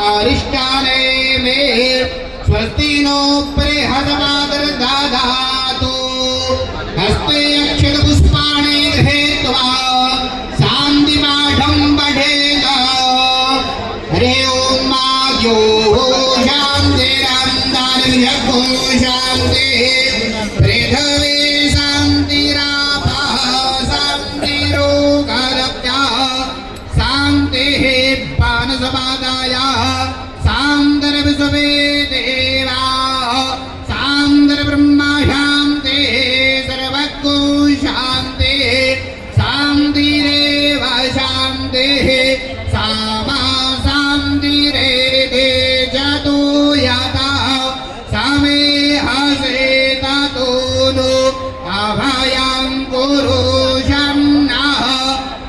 अरिष्टाने मे स्वस्ति नो बृहदमादरदाधातु हस्ते अक्षतपुष्पाणि गृहीत्वा शान्तिपाठं पठेत हरे ओं माद्यो शान्तिरन्तारविषको शान्तिः पृथ्वी शान्तिरापः शान्तिरोगारभ्यः शान्तिः पानसमादाय शान्तर्विश्वे देवाः शान्तर्ब्रह्मा शान्तिः सर्वको शान्तिः शान्तिरेव शान्तिः सामा शान्तिरेधे जतो यथा समे हसेततो नो अभयं कुरु शम्नः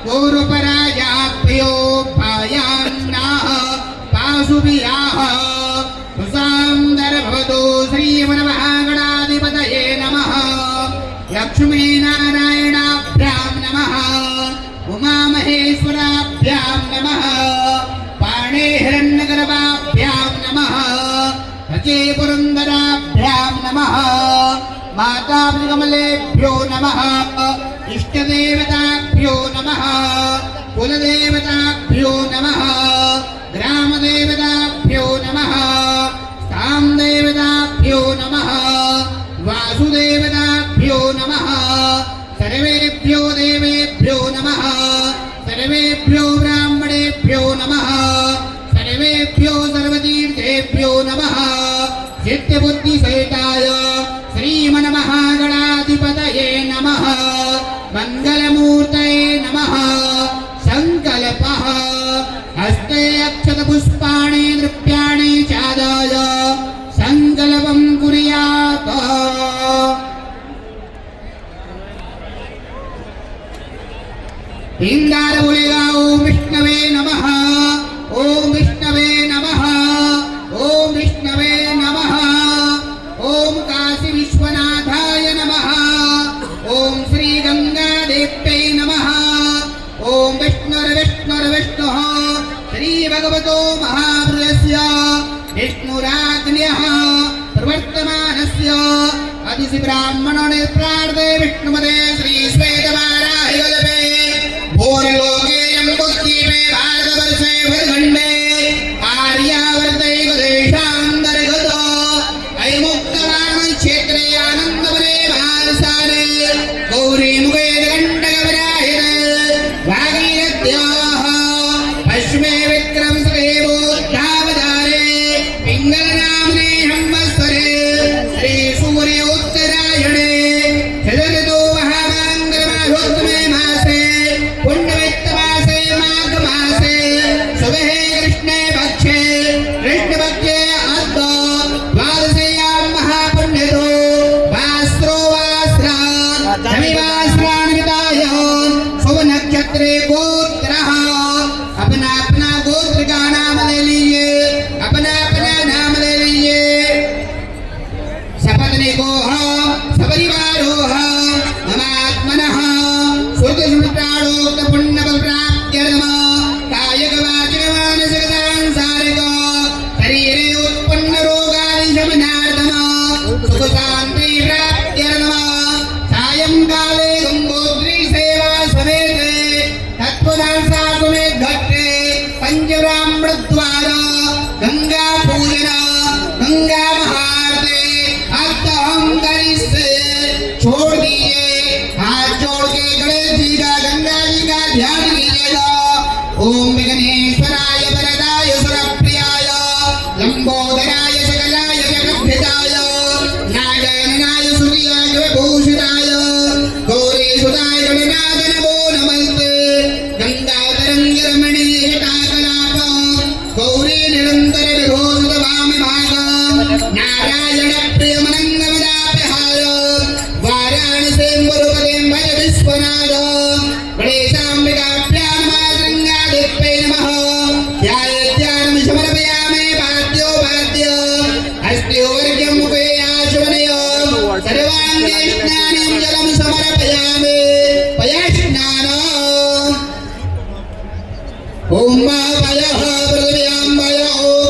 कुरु परायाभ्यो भयं नः पाशुभियः सुसान्दर्भवतु श्रीमन्महागणाधिपतये नमः लक्ष्मीनारायणाभ्यां नमः उमामहेश्वराभ्यां नमः पाणिहिरण्यगर्भाभ्यां नमः रचे पुरन्दराभ्यां नमः मातापितृकमलेभ्यो नमः इष्टदेवताभ्यो नमः कुलदेवताभ्यो नमः ग्रामदेवताभ्यो नमः स्थानदेवताभ्यो नमः वासुदेवताभ्यो नमः सर्वेभ्यो देवेभ्यो नमः सर्वेभ्यो ब्राह्मणेभ्यो नमः सर्वेभ्यो सर्वतीर्थेभ्यो नमः चित्तबुद्धिसहिताय श्रीमन्महागणाधिपतये नमः मङ्गलमूर्तये नमः सङ्कल्पः हस्ते अक्षतपुष्पाणि द्रव्याणि चादाय सङ्कल्पं कुर्यात् हिंगार बोलेगा ओम विष्णवे नमः ओम विष्णवे नमः ओम विष्णवे नमः ओम काशी विश्वनाथाय नमः ओम श्री गंगा देव्यै नमः ओम विष्णुर्विष्णुर्विष्णुः श्री भगवतो महापुरुषस्य विष्णुराज्ञः प्रवर्तमानस्य अतिशि ब्राह्मणों प्रार्थे विष्णुमते श्री श्वेतवाराहि वल्लभे भूर्लोकेयं बुद्धिमे भारतवर्षे भरखण्डे आर्यावर्ते देशान्तर्गतो अयमुक्तवान् क्षेत्रे आनन्दवने भारसारे गौरीमुखे दण्डकविराहिते भागीरथ्याः पश्चिमे विक्रमसदेवोद्धावतारे पिङ्गलनाम्ने संवत्सरे श्रीसूर्योत्तरायणे शरदतो महाभाद्रमासोत्तमे मासे पुण्यमित्तमासे माघमासे शुभे कृष्णपक्षे अद्य द्वादश्यां महापुण्यतो वास्त्रो वास्त्रान्विताय शुभनक्षत्रे गोत्रः अपना अपना गोत्र का नाम ले लीजिए अपना अपना नाम ले लीजिए सपत्नीको सपरिवारो ममात्मनः श्रुतिस्मृतालोक पुण्यफलप्राप्त्यर्थं कायकवाचकमानसिकसांसारिक शरीरे उत्पन्न रोगादिशमनार्थं सुखशान्तिप्राप्त्यर्थं सायंकाले गङ्गोत्रीसेवा समेते तत्त्वदासाकुमे घट्टे पंचब्राह्मणद्वारा गंगा पूजन गंगा महाआरती अर्थम करिष्ये छोड़ दीजिए हाथ जोड़ के गणेश जी का गंगा जी का ध्यान कीजिएगा ओम विघ्नेश्वराय वरदाय सुरप्रियाय लंबोदराय सकलाय जगद्धिताय नारायणाय सूर्याय विभूषणाय गौरीसुताय गणनाथ नमो नमस्ते गंगातरंगरमणि जटाकलाप गौरी निरंतर विभूषित वाम भाग नारायण प्रियमनंगमदापहाय वाराणसी गुरुपदे भज विश्वनाथ गणेशाम्बिकाभ्यां मातृङ्गादिप्यै नमः ध्यायेत्यानं समर्पयामि पाद्यो पाद्य हस्त्योर्घ्यं मुखे आचमनय सर्वाङ्गे स्नानं जलं समर्पयामि पयस्नानम् ओम पयः पृथिव्यां पय ओम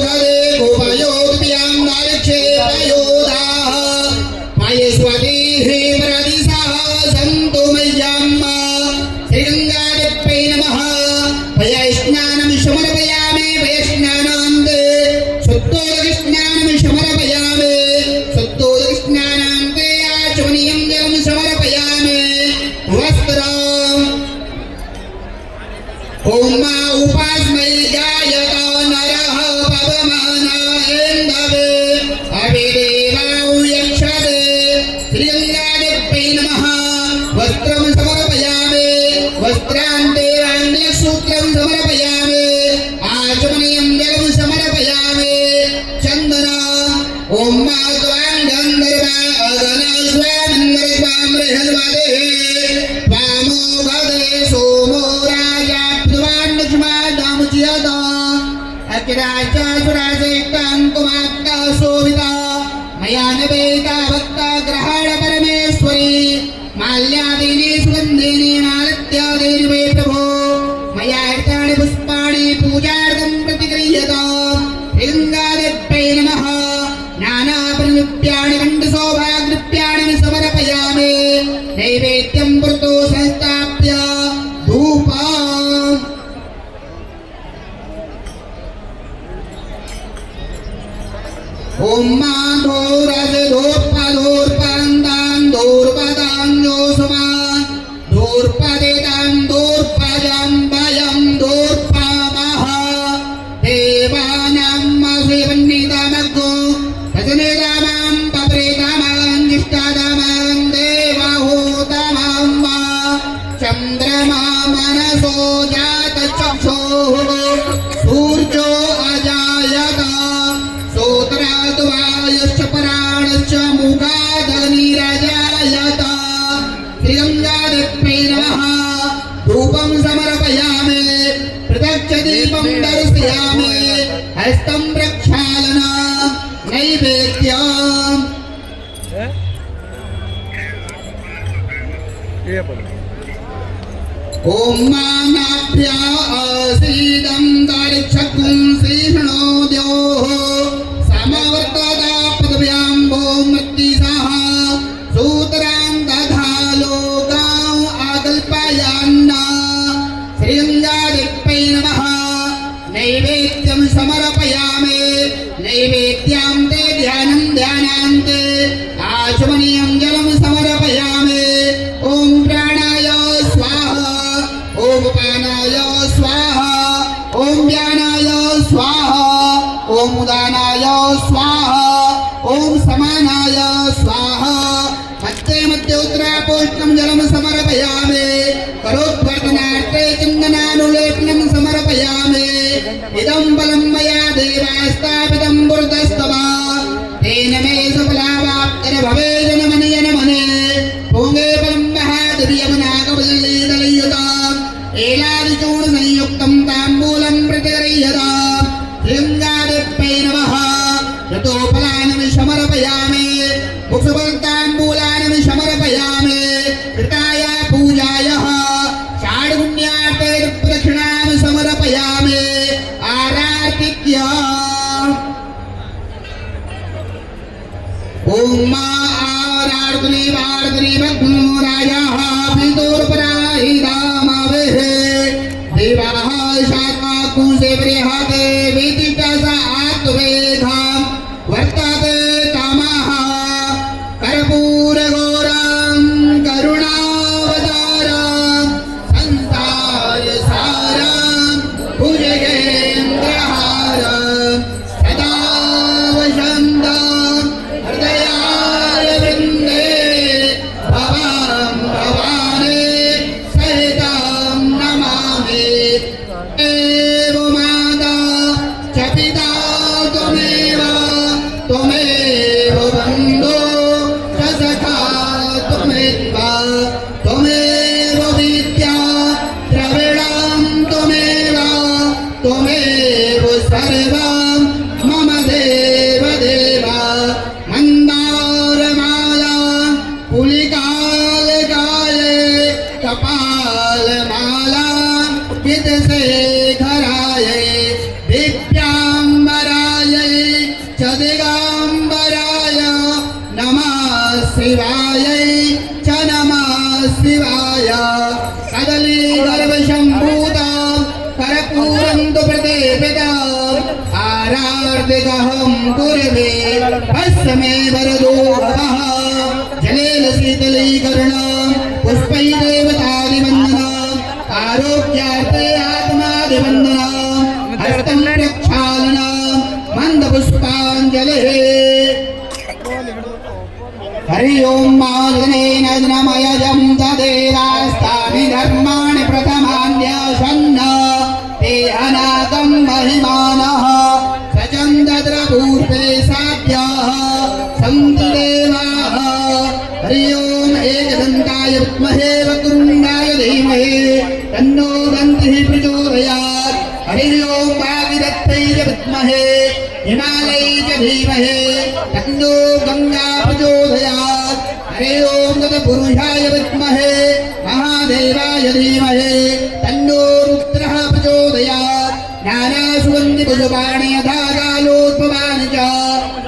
ओम मातवां गंधर्वा अगनास्वामिन्वरित्वां बृहस्पतिः त्वामो भदे सोमो राजा प्तवान् लक्ष्मादामुच्यत अखिराजा सुराजैक्तां कुमात्ता शोभिता मया निवेदिता भक्ता ग्रहण परमेश्वरी माल्यादीनि सुगन्धीनि मालत्यादीनि मे प्रभो मया हृतानि पुष्पाणि पूजार्थं प्रतिगृह्यताम् गङ्गादेव्यै नमः नानाप्रलिप्याणि कण्ठशोभाग्लिप्याणि समर्पयामि नैवेद्यं पुरतो संस्थाप्य धूपम् ओम माधोरजधोर्पधोर्पन्दां धोर्पदां योसुमान् धोर्पदेतां धोर्पजं वयं धोर्पामः देवानां मसेवन्नितमग्गो भजनेतामां पप्रेतामां निष्ठातामां देवाहोतामां वा चन्द्रमा मनसो जातचक्षुः सूर्यो अजायत सोत्राद्वायश्च पराणश्च मुखादनिरजायत श्रीगङ्गादेव्यै नमः धूपं समर्पयामि प्रत्यक्षदीपं दर्शयामि हस्तं प्रक्षालन नैवेद्यम् ओम मानाभ्या आसीदं दारिक्षकुं श्रीष्णोद्योः समवर्तदा पदव्यां भो मृत्तिसः सूत्रां दधालो गां आकल्पयान्न श्रीगङ्गादेव्यै नमः नैवेद्यं समर्पयामि नैवेद्यां ते ध्यानं ध्यानान्ते आचमनीयं जलं समर्पयामि ओम प्राणाय स्वाहा ओम पानाय स्वाहा ओम व्यानाय स्वाहा ओम उदानाय स्वाहा ओम समानाय स्वाहा मध्ये मध्ये उत्तरापोष्णं जलं समर्पयामि करोद्वर्धनार्थे चन्दनानुलेपनं समर्पयामि इदं बलं मया देवा स्थापितं पुरतस्तवा तेन मे सफलावाप्तिर्भवे जनमने जनमने भोगे बलं महादेव्यमनाकवल्लीदलयुताम् एलादिचूर्णसंयुक्तं ताम्बूलं प्रतिगृह्यताम् श्रीगङ्गादेव्यै नमः यतोफलानि समर्पयामि मुक्षुफलताम्बूलानि समर्पयामि कृताय पूजायाः षाड्गुण्यार्थे प्रदक्षिणां समर्पयामि आरार्तिक्य ओम मा आरार्तुनि वार्तुनि भग्नो राजाः पितुर्पराहितामवेः देवाः शाखाकुंसे बृहते विदितसा आत्वेधां वर्तते तमः कर्पूरघोरं करुणावतारं संसारसारं भुजगेन्द्रहारं सदा वसन्तं हृदयारविन्दे भवां भवानी सहितं नमामि एव माता च पिता त्वमेव त्वमेव बन्धो च सखा त्वमेव त्वमेव विद्या द्रविणं त्वमेव त्वमेव सर्वं मम देव देव मन्दारमाला पुलिकालकाले कपालमाला विदशेखरायै दिव्याम्बरायै च दिगम्बराय नमः शिवायै च नमः शिवाय कदलीगर्भसम्भूतां कर्पूरं तु प्रदीपिताम् आरार्तिकहं कुर्वे भस्मे वरदो भवः जलेन शीतलीकरणं पुष्पैर्देवतादिवन्दनम् आरोग्यार्थे आत्मादिवन्दनम् हस्तं प्रक्षालनं मन्दपुष्पाञ्जलिः हरि ओम मादनेन नमयजं तदेवास्तानि धर्माणि प्रथमान्यसन्न ते अनागं महिमानः सजं तत्र पूर्वे साध्याः हिमालय च धीमहि तन्नो गंगा प्रचोदयात् हरे ओम तत्पुरुषाय विद्महे महादेवाय धीमहि तन्नो रुद्रः प्रचोदयात् ज्ञानासुगन्धि पुष्पाणि यथाकालोद्भवानि च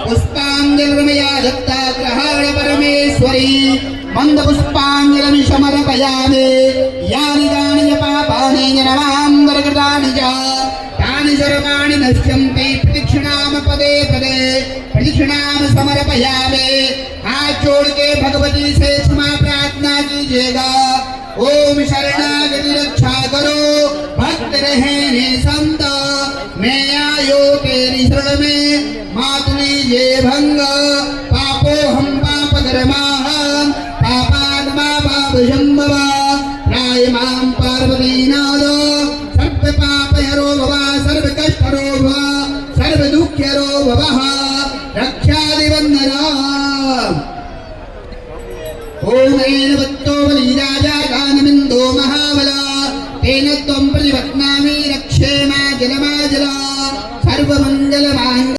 पुष्पाञ्जलिर्मया दत्ता ग्रहाण परमेश्वरी मन्दपुष्पाञ्जलिं समर्पयामि यानि कानि च पापानि जन्मान्तरकृतानि च तानि सर्वाणि नश्यन्ति प्रदक्षिणाम पदे पदे प्रदक्षिणाम समर्पयामि हाथ जोड़ के भगवती से क्षमा प्रार्थना कीजिएगा ओम शरणागति रक्षा करो भक्त रहे संत मैं आयो तेरी शरण में मात लीजिए भंग पापो हम पाप कर्माहम पापात्मा पाप शंभव राय माम पार्वती नाद सर्व पाप हरो भव सर्व कष्ट हरो भव सर्व दुख हरो भव रक्षादिवंदना ओम ऐन वत्तो बलिराजा गानमिन्दो महाबला तेन त्वं प्रतिपत्नामि रक्षेमा जलमाजला सर्वमङ्गलमाङ्गल्यं